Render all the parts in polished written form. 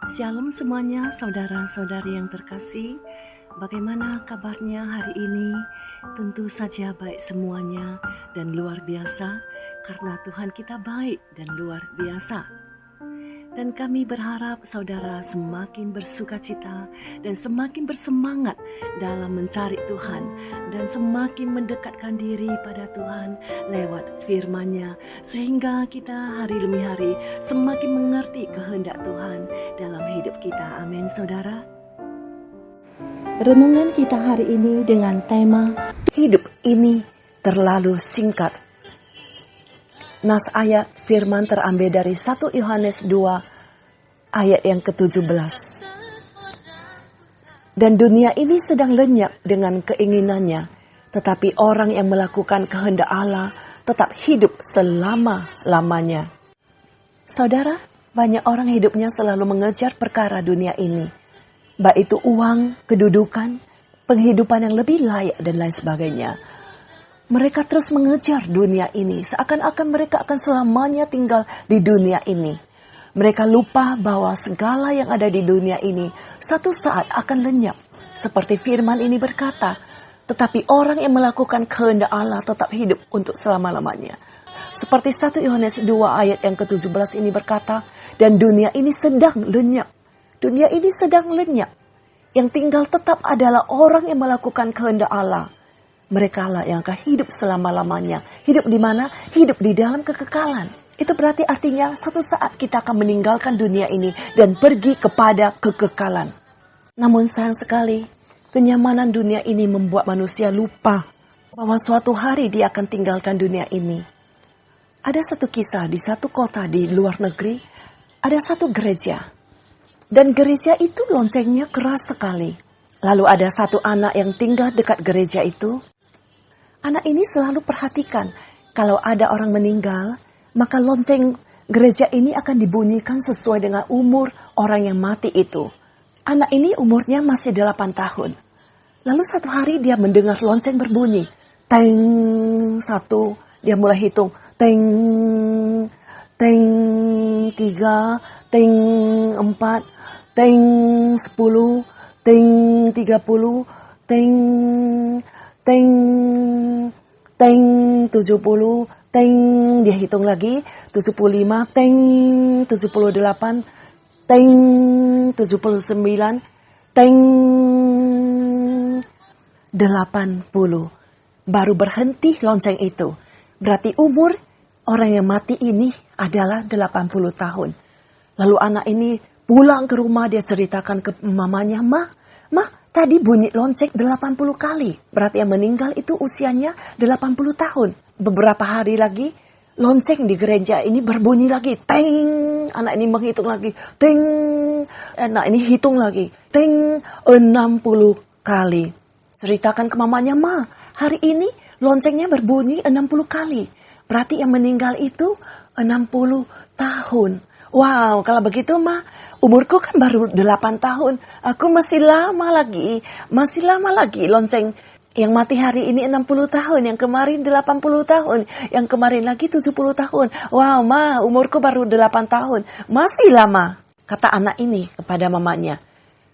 Shalom semuanya, saudara-saudari yang terkasih. Bagaimana kabarnya hari ini? Tentu saja baik semuanya dan luar biasa, karena Tuhan kita baik dan luar biasa. Dan kami berharap saudara semakin bersukacita dan semakin bersemangat dalam mencari Tuhan dan semakin mendekatkan diri pada Tuhan lewat firman-Nya, sehingga kita hari demi hari semakin mengerti kehendak Tuhan dalam hidup kita. Amin, saudara. Renungan kita hari ini dengan tema hidup ini terlalu singkat. Nas ayat firman terambil dari 1 Yohanes 2 ayat yang ke-17. Dan dunia ini sedang lenyap dengan keinginannya, tetapi orang yang melakukan kehendak Allah tetap hidup selama-lamanya. Saudara, banyak orang hidupnya selalu mengejar perkara dunia ini, baik itu uang, kedudukan, penghidupan yang lebih layak dan lain sebagainya. Mereka terus mengejar dunia ini, seakan-akan mereka akan selamanya tinggal di dunia ini. Mereka lupa bahwa segala yang ada di dunia ini satu saat akan lenyap. Seperti firman ini berkata, tetapi orang yang melakukan kehendak Allah tetap hidup untuk selama-lamanya. Seperti 1 Yohanes 2 ayat yang ke-17 ini berkata, dan dunia ini sedang lenyap. Dunia ini sedang lenyap. Yang tinggal tetap adalah orang yang melakukan kehendak Allah. Mereka lah yang akan hidup selama-lamanya. Hidup di mana? Hidup di dalam kekekalan. Itu berarti artinya satu saat kita akan meninggalkan dunia ini dan pergi kepada kekekalan. Namun sayang sekali, kenyamanan dunia ini membuat manusia lupa bahwa suatu hari dia akan tinggalkan dunia ini. Ada satu kisah di satu kota di luar negeri, ada satu gereja. Dan gereja itu loncengnya keras sekali. Lalu ada satu anak yang tinggal dekat gereja itu. Anak ini selalu perhatikan, kalau ada orang meninggal, maka lonceng gereja ini akan dibunyikan sesuai dengan umur orang yang mati itu. Anak ini umurnya masih 8 tahun. Lalu satu hari dia mendengar lonceng berbunyi. Teng, 1, dia mulai hitung. Teng, teng, 3, teng, 4, teng, 10, teng, 30, teng, teng, teng, 70, teng, dia hitung lagi, 75, teng, 78, teng, 79, teng, 80. Baru berhenti lonceng itu. Berarti umur orang yang mati ini adalah 80 tahun. Lalu anak ini pulang ke rumah, dia ceritakan ke mamanya, Mah, tadi bunyi lonceng 80 kali. Berarti yang meninggal itu usianya 80 tahun. Beberapa hari lagi, lonceng di gereja ini berbunyi lagi. Teng, anak ini menghitung lagi. Teng, anak ini hitung lagi. Teng, 60 kali. Ceritakan ke mamanya, Ma, hari ini loncengnya berbunyi 60 kali. Berarti yang meninggal itu 60 tahun. Wow, kalau begitu, Ma, umurku kan baru 8 tahun. Aku masih lama lagi lonceng. Yang mati hari ini 60 tahun. Yang kemarin 80 tahun. Yang kemarin lagi 70 tahun. Wow, Ma, umurku baru 8 tahun. Masih lama, kata anak ini kepada mamanya.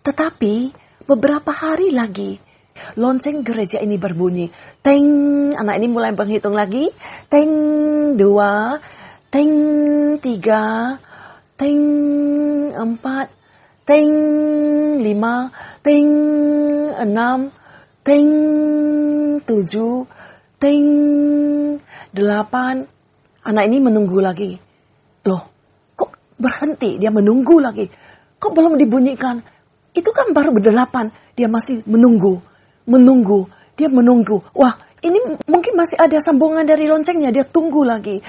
Tetapi beberapa hari lagi, lonceng gereja ini berbunyi. Teng, anak ini mulai menghitung lagi. Teng, 2, teng, 3, teng, 4, teng, 5, teng, 6, teng, 7, teng, 8. Anak ini menunggu lagi. Loh, kok berhenti? Dia menunggu lagi. Kok belum dibunyikan? Itu kan baru 8. Dia masih menunggu. Dia menunggu. Wah, ini mungkin masih ada sambungan dari loncengnya. Dia tunggu lagi.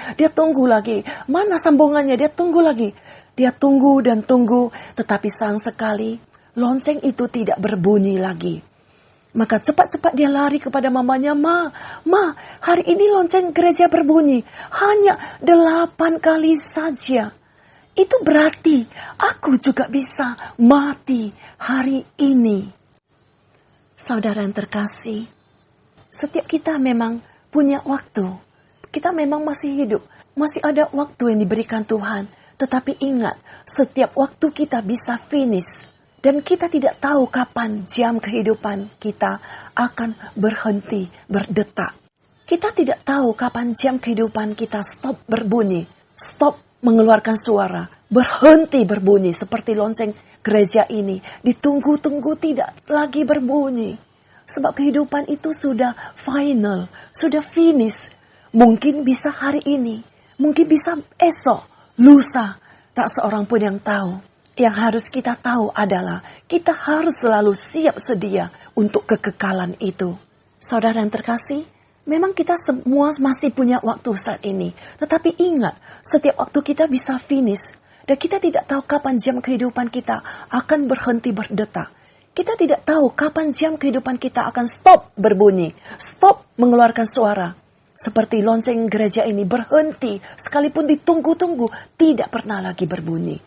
Mana sambungannya? Dia tunggu lagi. Dia tunggu dan tunggu, tetapi sayang sekali, lonceng itu tidak berbunyi lagi. Maka cepat-cepat dia lari kepada mamanya, Ma, hari ini lonceng gereja berbunyi. Hanya 8 kali saja. Itu berarti aku juga bisa mati hari ini. Saudara yang terkasih, setiap kita memang punya waktu. Kita memang masih hidup. Masih ada waktu yang diberikan Tuhan. Tetapi ingat, setiap waktu kita bisa finish. Dan kita tidak tahu kapan jam kehidupan kita akan berhenti berdetak. Kita tidak tahu kapan jam kehidupan kita stop berbunyi, stop mengeluarkan suara, berhenti berbunyi seperti lonceng gereja ini. Ditunggu-tunggu tidak lagi berbunyi. Sebab kehidupan itu sudah final, sudah finish. Mungkin bisa hari ini, mungkin bisa esok, lusa. Tak seorang pun yang tahu. Yang harus kita tahu adalah kita harus selalu siap sedia untuk kekekalan itu. Saudara yang terkasih, memang kita semua masih punya waktu saat ini. Tetapi ingat, setiap waktu kita bisa finish. Dan kita tidak tahu kapan jam kehidupan kita akan berhenti berdetak. Kita tidak tahu kapan jam kehidupan kita akan stop berbunyi, stop mengeluarkan suara. Seperti lonceng gereja ini berhenti, sekalipun ditunggu-tunggu, tidak pernah lagi berbunyi.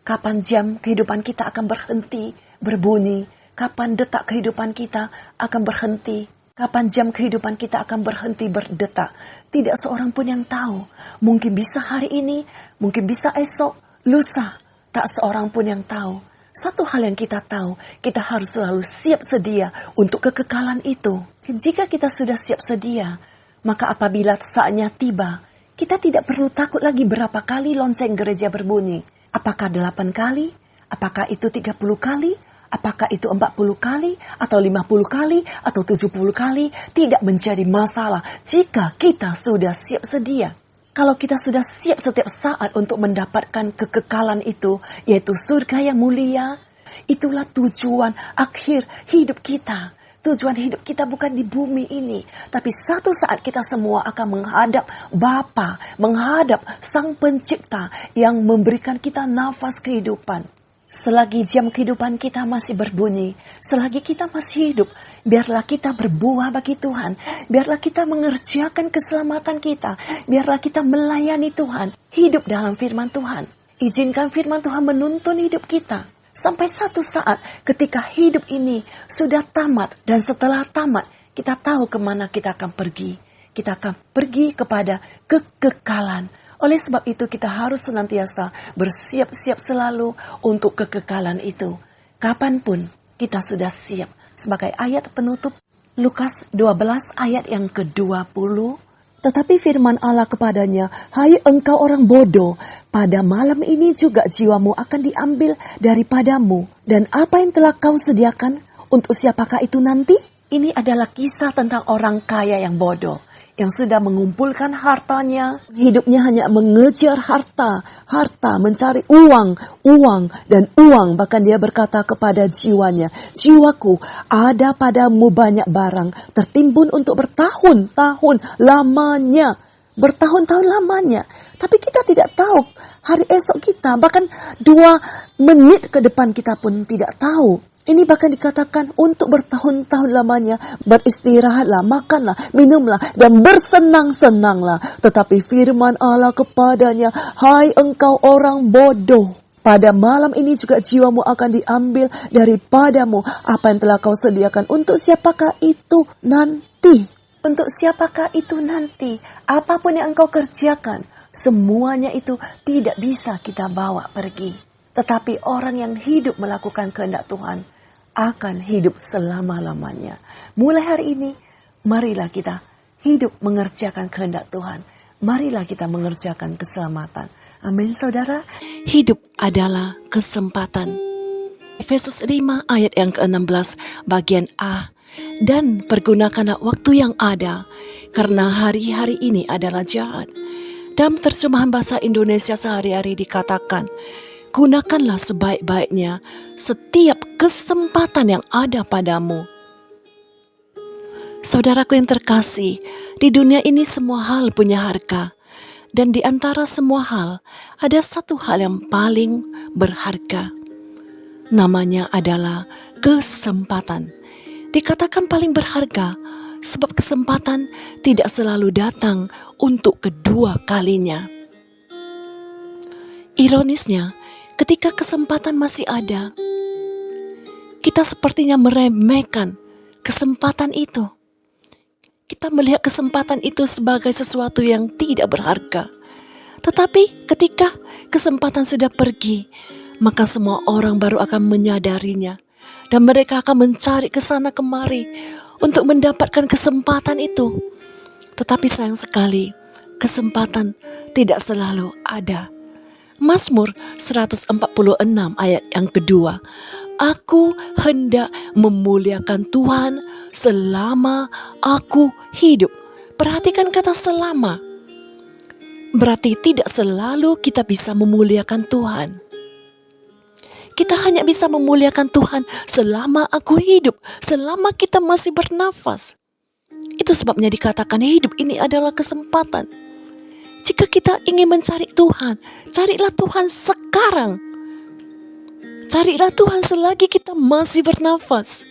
Kapan jam kehidupan kita akan berhenti berbunyi? Kapan detak kehidupan kita akan berhenti? Kapan jam kehidupan kita akan berhenti berdetak? Tidak seorang pun yang tahu. Mungkin bisa hari ini, mungkin bisa esok, lusa. Tak seorang pun yang tahu. Satu hal yang kita tahu, kita harus selalu siap sedia untuk kekekalan itu. Jika kita sudah siap sedia, maka apabila saatnya tiba, kita tidak perlu takut lagi berapa kali lonceng gereja berbunyi. Apakah 8 kali? Apakah itu 30 kali? Apakah itu 40 kali? Atau 50 kali? Atau 70 kali? Tidak menjadi masalah jika kita sudah siap sedia. Kalau kita sudah siap setiap saat untuk mendapatkan kekekalan itu, yaitu surga yang mulia, itulah tujuan akhir hidup kita. Tujuan hidup kita bukan di bumi ini, tapi satu saat kita semua akan menghadap Bapa, menghadap Sang Pencipta yang memberikan kita nafas kehidupan. Selagi jam kehidupan kita masih berbunyi, selagi kita masih hidup, biarlah kita berbuah bagi Tuhan, biarlah kita mengerjakan keselamatan kita, biarlah kita melayani Tuhan, hidup dalam firman Tuhan. Izinkan firman Tuhan menuntun hidup kita. Sampai satu saat ketika hidup ini sudah tamat dan setelah tamat kita tahu kemana kita akan pergi. Kita akan pergi kepada kekekalan. Oleh sebab itu kita harus senantiasa bersiap-siap selalu untuk kekekalan itu. Kapanpun kita sudah siap. Sebagai ayat penutup Lukas 12 ayat yang ke-20. Tetapi firman Allah kepadanya, "Hai engkau orang bodoh, pada malam ini juga jiwamu akan diambil daripadamu. Dan apa yang telah kau sediakan, untuk siapakah itu nanti?" Ini adalah kisah tentang orang kaya yang bodoh, yang sudah mengumpulkan hartanya. Hidupnya hanya mengejar harta, mencari uang, dan uang. Bahkan dia berkata kepada jiwanya, "Jiwaku, ada padamu banyak barang, tertimbun untuk bertahun-tahun lamanya." Bertahun-tahun lamanya. Tapi kita tidak tahu hari esok kita, bahkan 2 menit ke depan kita pun tidak tahu. Ini bahkan dikatakan untuk bertahun-tahun lamanya, beristirahatlah, makanlah, minumlah, dan bersenang-senanglah. Tetapi firman Allah kepadanya, "Hai engkau orang bodoh, pada malam ini juga jiwamu akan diambil daripadamu. Apa yang telah kau sediakan, untuk siapakah itu nanti?" Untuk siapakah itu nanti? Apapun yang engkau kerjakan, semuanya itu tidak bisa kita bawa pergi. Tetapi orang yang hidup melakukan kehendak Tuhan akan hidup selama-lamanya. Mulai hari ini, marilah kita hidup mengerjakan kehendak Tuhan. Marilah kita mengerjakan keselamatan. Amin, saudara. Hidup adalah kesempatan. Efesus 5 ayat yang ke-16 bagian A. Dan pergunakanlah waktu yang ada, karena hari-hari ini adalah jahat. Dalam terjemahan bahasa Indonesia sehari-hari dikatakan, gunakanlah sebaik-baiknya setiap kesempatan yang ada padamu. Saudaraku yang terkasih, di dunia ini semua hal punya harga. Dan di antara semua hal, ada satu hal yang paling berharga. Namanya adalah kesempatan. Dikatakan paling berharga, sebab kesempatan tidak selalu datang untuk kedua kalinya. Ironisnya, ketika kesempatan masih ada, kita sepertinya meremehkan kesempatan itu. Kita melihat kesempatan itu sebagai sesuatu yang tidak berharga. Tetapi ketika kesempatan sudah pergi, maka semua orang baru akan menyadarinya. Dan mereka akan mencari ke sana kemari untuk mendapatkan kesempatan itu. Tetapi sayang sekali, kesempatan tidak selalu ada. Mazmur 146 ayat yang kedua. Aku hendak memuliakan Tuhan selama aku hidup. Perhatikan kata selama. Berarti tidak selalu kita bisa memuliakan Tuhan. Kita hanya bisa memuliakan Tuhan selama aku hidup, selama kita masih bernafas. Itu sebabnya dikatakan hidup ini adalah kesempatan. Jika kita ingin mencari Tuhan, carilah Tuhan sekarang. Carilah Tuhan selagi kita masih bernafas.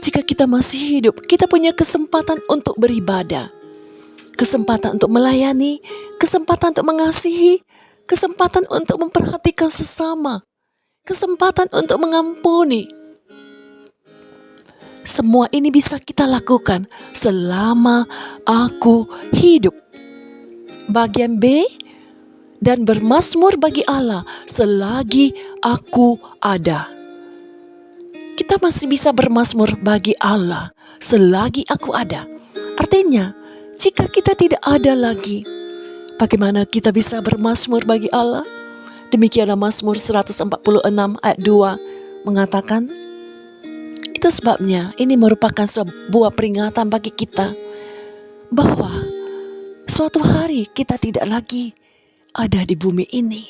Jika kita masih hidup, kita punya kesempatan untuk beribadah. Kesempatan untuk melayani, kesempatan untuk mengasihi, kesempatan untuk memperhatikan sesama, kesempatan untuk mengampuni. Semua ini bisa kita lakukan selama aku hidup. Bagian B, dan bermazmur bagi Allah selagi aku ada. Kita masih bisa bermazmur bagi Allah selagi aku ada. Artinya, jika kita tidak ada lagi, bagaimana kita bisa bermazmur bagi Allah? Demikianlah Mazmur 146 ayat 2 mengatakan, itu sebabnya ini merupakan sebuah peringatan bagi kita bahwa suatu hari kita tidak lagi ada di bumi ini.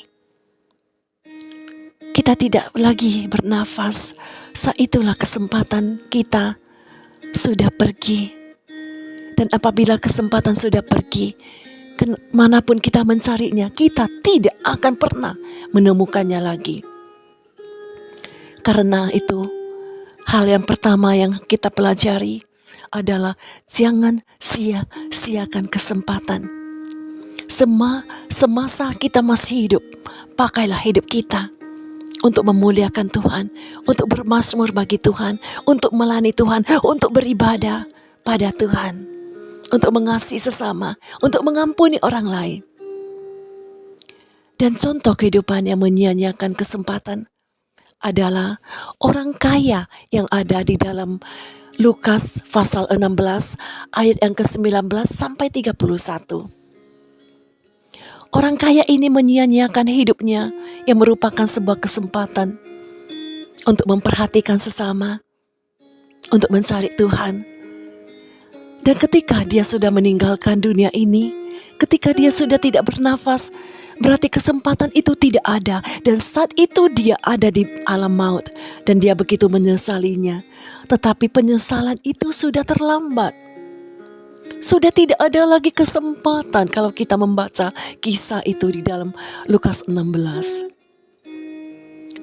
Kita tidak lagi bernafas. Saat itulah kesempatan kita sudah pergi. Dan apabila kesempatan sudah pergi, kemanapun kita mencarinya, kita tidak akan pernah menemukannya lagi. Karena itu, hal yang pertama yang kita pelajari adalah jangan sia-siakan kesempatan. Semasa kita masih hidup, pakailah hidup kita untuk memuliakan Tuhan, untuk bermazmur bagi Tuhan, untuk melayani Tuhan, untuk beribadah pada Tuhan, untuk mengasihi sesama, untuk mengampuni orang lain. Dan contoh kehidupan yang menyia-nyiakan kesempatan adalah orang kaya yang ada di dalam Lukas pasal 16 ayat yang ke-19 sampai 31. Orang kaya ini menyia-nyiakan hidupnya yang merupakan sebuah kesempatan untuk memperhatikan sesama, untuk mencari Tuhan. Dan ketika dia sudah meninggalkan dunia ini, ketika dia sudah tidak bernafas, berarti kesempatan itu tidak ada. Dan saat itu dia ada di alam maut dan dia begitu menyesalinya. Tetapi penyesalan itu sudah terlambat. Sudah tidak ada lagi kesempatan kalau kita membaca kisah itu di dalam Lukas 16.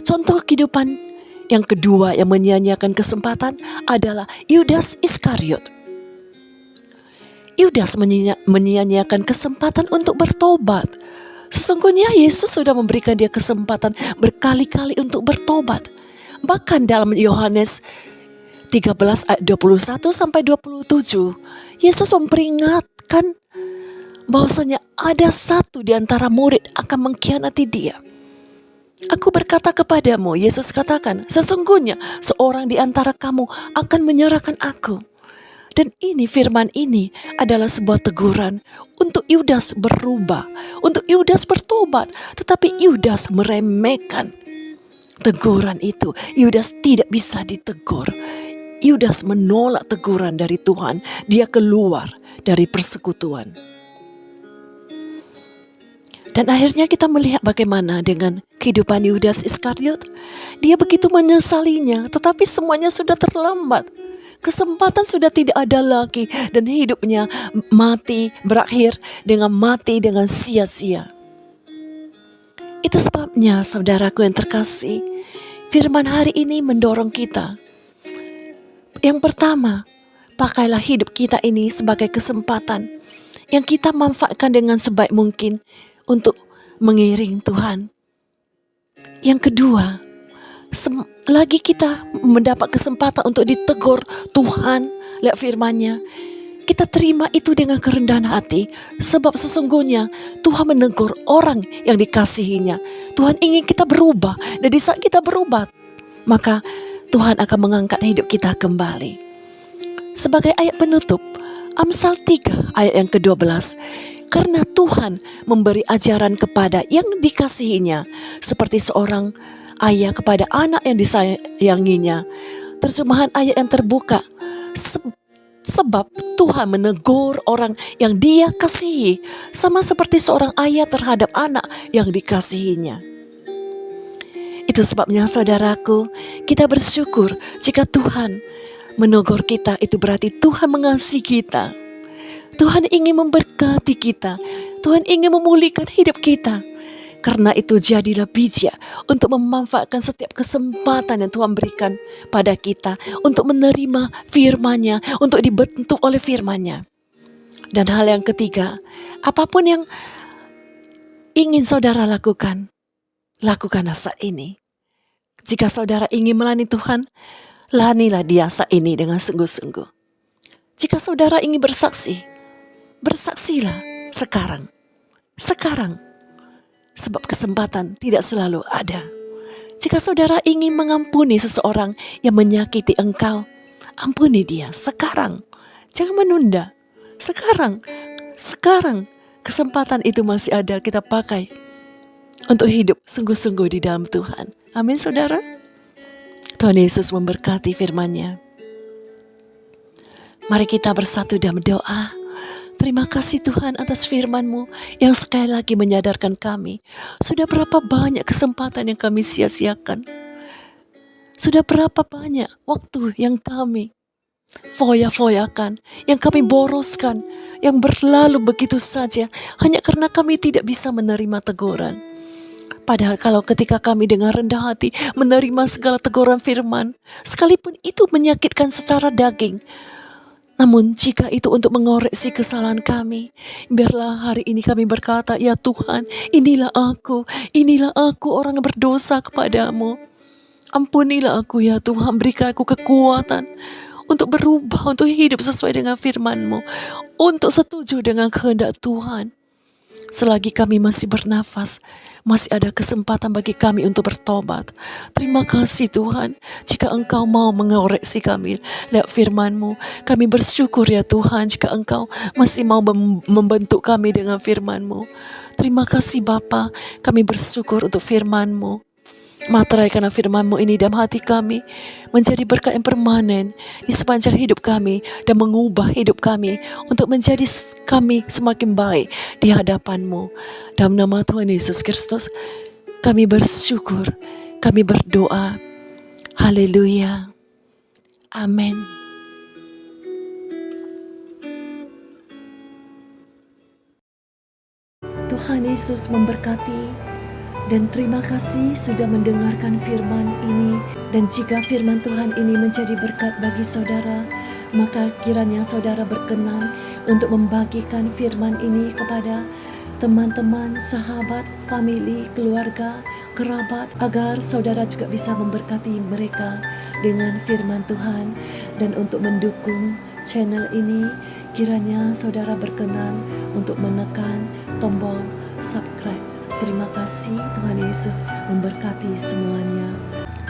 Contoh kehidupan yang kedua yang menyia-nyiakan kesempatan adalah Yudas Iskariot. Yudas menyia-nyiakan kesempatan untuk bertobat. Sesungguhnya Yesus sudah memberikan dia kesempatan berkali-kali untuk bertobat. Bahkan dalam Yohanes 13 ayat 21 sampai 27, Yesus memperingatkan bahwasanya ada satu di antara murid akan mengkhianati dia. Aku berkata kepadamu, Yesus katakan, sesungguhnya seorang di antara kamu akan menyerahkan aku. Dan ini firman ini adalah sebuah teguran untuk Yudas berubah, untuk Yudas bertobat. Tetapi Yudas meremehkan teguran itu. Yudas tidak bisa ditegur. Yudas menolak teguran dari Tuhan. Dia keluar dari persekutuan. Dan akhirnya kita melihat bagaimana dengan kehidupan Yudas Iskariot. Dia begitu menyesalinya, tetapi semuanya sudah terlambat. Kesempatan sudah tidak ada lagi dan hidupnya berakhir dengan mati dengan sia-sia. Itu sebabnya saudaraku yang terkasih, firman hari ini mendorong kita. Yang pertama, pakailah hidup kita ini sebagai kesempatan yang kita manfaatkan dengan sebaik mungkin untuk mengiring Tuhan. Yang kedua, lagi kita mendapat kesempatan untuk ditegur Tuhan lewat firman-Nya, kita terima itu dengan kerendahan hati, sebab sesungguhnya Tuhan menegur orang yang dikasihinya. Tuhan ingin kita berubah, dan di saat kita berubah, maka Tuhan akan mengangkat hidup kita kembali. Sebagai ayat penutup, Amsal 3 ayat yang ke-12. Karena Tuhan memberi ajaran kepada yang dikasihinya, seperti seorang ayah kepada anak yang disayanginya. Terjemahan ayat yang terbuka. Sebab Tuhan menegur orang yang Dia kasihi, sama seperti seorang ayah terhadap anak yang dikasihinya. Itu sebabnya saudaraku, kita bersyukur jika Tuhan menegur kita. Itu berarti Tuhan mengasihi kita. Tuhan ingin memberkati kita. Tuhan ingin memulihkan hidup kita. Karena itu jadilah bijak untuk memanfaatkan setiap kesempatan yang Tuhan berikan pada kita, untuk menerima firman-Nya, untuk dibentuk oleh firman-Nya. Dan hal yang ketiga, apapun yang ingin saudara lakukan, lakukanlah saat ini. Jika saudara ingin melayani Tuhan, layanilah Dia saat ini dengan sungguh-sungguh. Jika saudara ingin bersaksi, bersaksilah sekarang. Sekarang. Sebab kesempatan tidak selalu ada. Jika saudara ingin mengampuni seseorang yang menyakiti engkau, ampuni dia sekarang. Jangan menunda. Sekarang. Kesempatan itu masih ada, kita pakai untuk hidup sungguh-sungguh di dalam Tuhan. Amin saudara. Tuhan Yesus memberkati firman-Nya. Mari kita bersatu dalam doa. Terima kasih Tuhan atas firman-Mu yang sekali lagi menyadarkan kami. Sudah berapa banyak kesempatan yang kami sia-siakan. Sudah berapa banyak waktu yang kami foya-foyakan, yang kami boroskan, yang berlalu begitu saja hanya karena kami tidak bisa menerima teguran. Padahal kalau ketika kami dengan rendah hati menerima segala teguran firman, sekalipun itu menyakitkan secara daging, namun jika itu untuk mengoreksi kesalahan kami, biarlah hari ini kami berkata, ya Tuhan, inilah aku orang yang berdosa kepadamu. Ampunilah aku ya Tuhan, berikan aku kekuatan untuk berubah, untuk hidup sesuai dengan firman-Mu, untuk setuju dengan kehendak Tuhan. Selagi kami masih bernafas, masih ada kesempatan bagi kami untuk bertobat. Terima kasih Tuhan, jika Engkau mau mengoreksi kami lewat firman-Mu. Kami bersyukur ya Tuhan, jika Engkau masih mau membentuk kami dengan firman-Mu. Terima kasih Bapa, kami bersyukur untuk firman-Mu. Materaikanlah firman-Mu ini dalam hati kami, menjadi berkat yang permanen di sepanjang hidup kami, dan mengubah hidup kami untuk menjadi kami semakin baik di hadapan-Mu. Dalam nama Tuhan Yesus Kristus kami bersyukur, kami berdoa. Haleluya. Amin. Tuhan Yesus memberkati. Dan terima kasih sudah mendengarkan firman ini. Dan jika firman Tuhan ini menjadi berkat bagi saudara, maka kiranya saudara berkenan untuk membagikan firman ini kepada teman-teman, sahabat, famili, keluarga, kerabat, agar saudara juga bisa memberkati mereka dengan firman Tuhan. Dan untuk mendukung channel ini, kiranya saudara berkenan untuk menekan tombol subscribe. Terima kasih, Tuhan Yesus memberkati semuanya.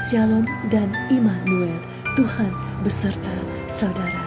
Shalom dan Immanuel, Tuhan beserta saudara.